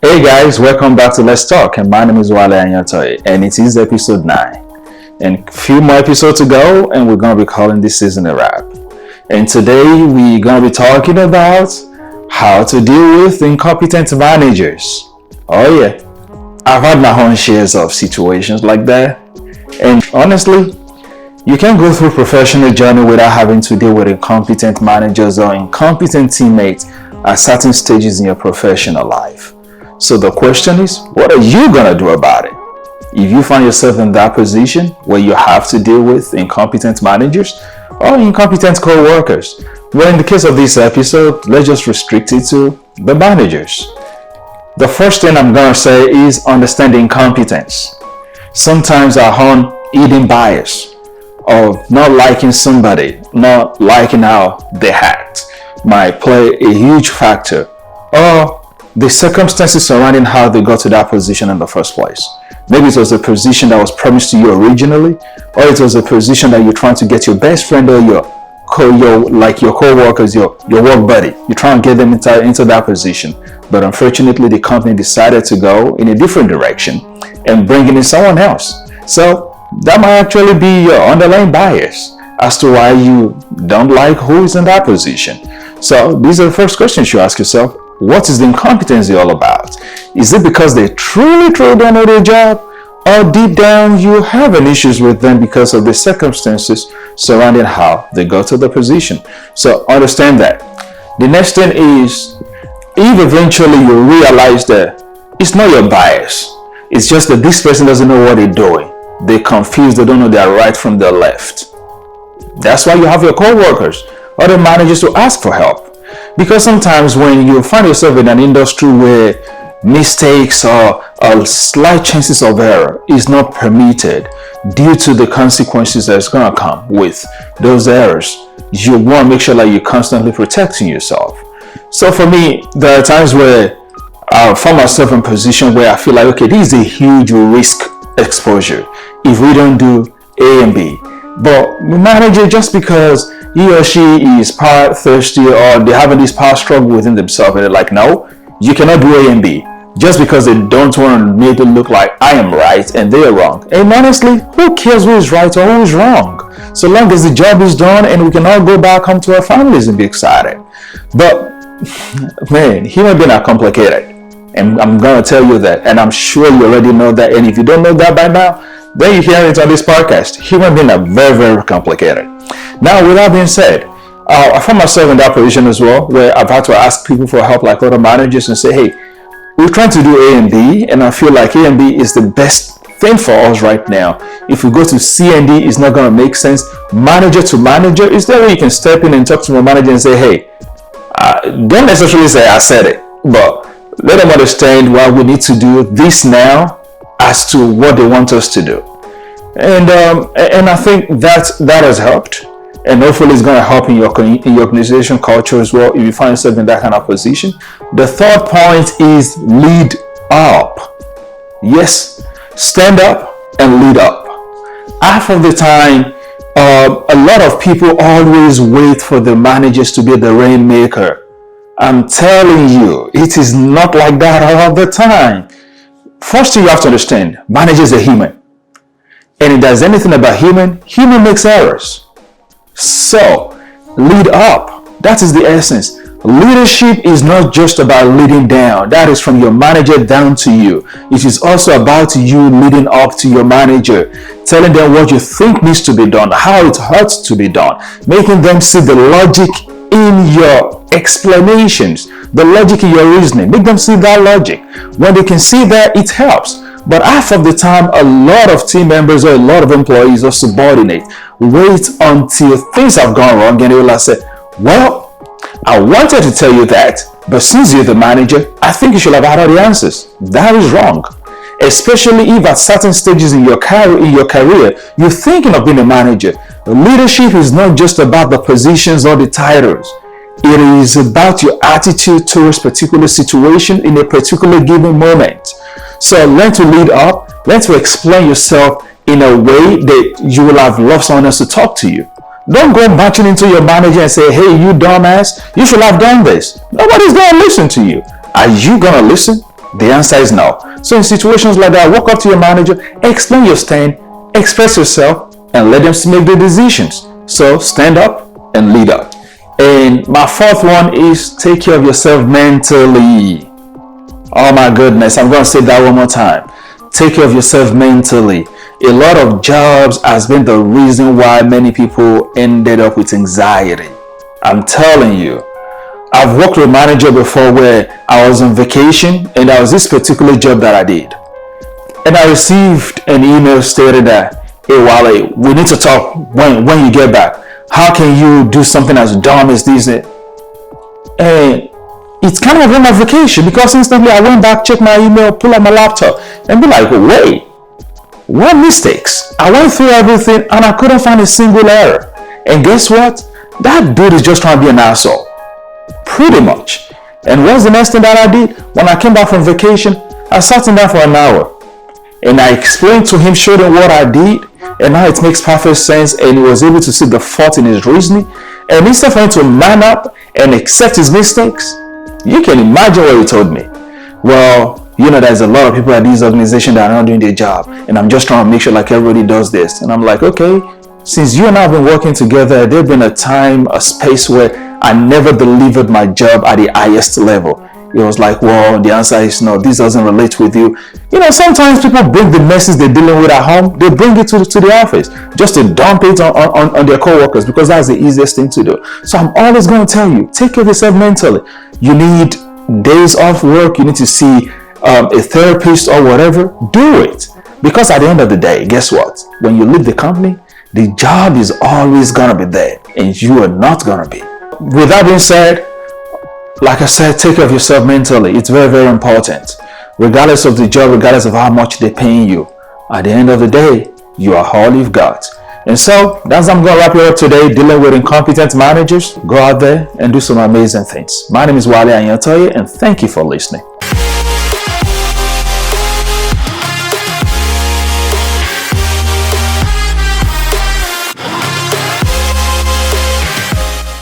Hey guys, welcome back to Let's Talk, and my name is Wale Anyantoye, and it is episode 9. And a few more episodes to go, and we're going to be calling this season a wrap. And today we're going to be talking about how to deal with incompetent managers. Oh yeah, I've had my own shares of situations like that, and honestly, you can't go through professional journey without having to deal with incompetent managers or incompetent teammates at certain stages in your professional life. So the question is, what are you going to do about it? If you find yourself in that position where you have to deal with incompetent managers or incompetent co-workers, well, in the case of this episode, let's just restrict it to the managers. The first thing I'm going to say is understand incompetence. Sometimes our own hidden bias of not liking somebody, not liking how they act, might play a huge factor, or the circumstances surrounding how they got to that position in the first place. Maybe it was a position that was promised to you originally, or it was a position that you're trying to get your best friend or your co-workers, your work buddy. You're trying to get them into that position, but unfortunately the company decided to go in a different direction and bring in someone else. So that might actually be your underlying bias as to why you don't like who is in that position. So these are the first questions you ask yourself. What is the incompetency all about? Is it because they truly don't know their job? Or deep down you having issues with them because of the circumstances surrounding how they got to the position? So understand that. The next thing is, if eventually you realize that it's not your bias, it's just that this person doesn't know what they're doing. They're confused, they don't know their right from their left. That's why you have your co-workers or the managers to ask for help. Because sometimes when you find yourself in an industry where mistakes or slight chances of error is not permitted due to the consequences that's going to come with those errors, you want to make sure that you're constantly protecting yourself. So for me, there are times where I find myself in a position where I feel like, okay, this is a huge risk exposure if we don't do A and B. But the manager, just because he or she is power thirsty or they're having this power struggle within themselves, and they're like, no, you cannot do A and B, just because they don't want to make it look like I am right and they are wrong. And honestly, who cares who is right or who is wrong? So long as the job is done and we can all go back home to our families and be excited. But man, human beings are complicated, and I'm gonna tell you that, and I'm sure you already know that. And if you don't know that by now, then you hear it on this podcast. Human beings are very, very complicated. Now, with that being said, I found myself in that position as well, where I've had to ask people for help, like other managers, and say, hey, we're trying to do A and B, and I feel like A and B is the best thing for us right now. If we go to C and D, it's not going to make sense. Manager to manager, is there where you can step in and talk to my manager and say, hey, don't necessarily say I said it, but let them understand why we need to do this now as to what they want us to do. And I think that has helped, and hopefully it's going to help in your organization culture as well if you find yourself in that kind of position. The third point is lead up. Yes, stand up and lead up. Half of the time, a lot of people always wait for the managers to be the rainmaker. I'm telling you, it is not like that all the time. First thing you have to understand, managers are human. And if there's anything about human makes errors. So, lead up. That is the essence. Leadership is not just about leading down. That is from your manager down to you. It is also about you leading up to your manager, telling them what you think needs to be done, how it hurts to be done, making them see the logic in your explanations, the logic in your reasoning. Make them see that logic. When they can see that, it helps. But half of the time, a lot of team members or a lot of employees or subordinates wait until things have gone wrong and they will say, well, I wanted to tell you that, but since you're the manager, I think you should have had all the answers. That is wrong. Especially if at certain stages in your career, you're thinking of being a manager. Leadership is not just about the positions or the titles. It is about your attitude towards a particular situation in a particular given moment. So learn to lead up, learn to explain yourself in a way that you will have loved someone else to talk to you. Don't go marching into your manager and say, hey, you dumbass, you should have done this. Nobody's going to listen to you. Are you going to listen? The answer is no. So in situations like that, walk up to your manager, explain your stand, express yourself, and let them make the decisions. So stand up and lead up. And my fourth one is take care of yourself mentally. Oh my goodness, I'm going to say that one more time. Take care of yourself mentally. A lot of jobs has been the reason why many people ended up with anxiety. I'm telling you. I've worked with a manager before where I was on vacation and there was this particular job that I did. And I received an email stating that, hey Wale, we need to talk when you get back. How can you do something as dumb as this? And it's kind of on my vacation because instantly I went back, checked my email, pull out my laptop and be like, wait, what mistakes? I went through everything and I couldn't find a single error. And guess what? That dude is just trying to be an asshole. Pretty much. And what's the next thing that I did? When I came back from vacation, I sat him down for an hour and I explained to him, showed him what I did, and now it makes perfect sense, and he was able to see the fault in his reasoning. And instead for him to man up and accept his mistakes, you can imagine what he told me. Well, there's a lot of people at these organizations that are not doing their job, and I'm just trying to make sure like everybody does this. And I'm like, okay, since you and I have been working together, there's been a time, a space where I never delivered my job at the highest level. It was like, well, the answer is no, this doesn't relate with you. Sometimes people bring the messes they're dealing with at home, they bring it to the office just to dump it on their co-workers because that's the easiest thing to do. So I'm always going to tell you, take care of yourself mentally. You need days off work, you need to see a therapist or whatever, do it. Because at the end of the day, guess what? When you leave the company, the job is always going to be there and you are not going to be. With that being said, like I said, take care of yourself mentally. It's very, very important. Regardless of the job, regardless of how much they're paying you, at the end of the day, you are all you've got. And so that's how I'm going to wrap it up today, dealing with incompetent managers. Go out there and do some amazing things. My name is Wale Anyatoye, and thank you for listening.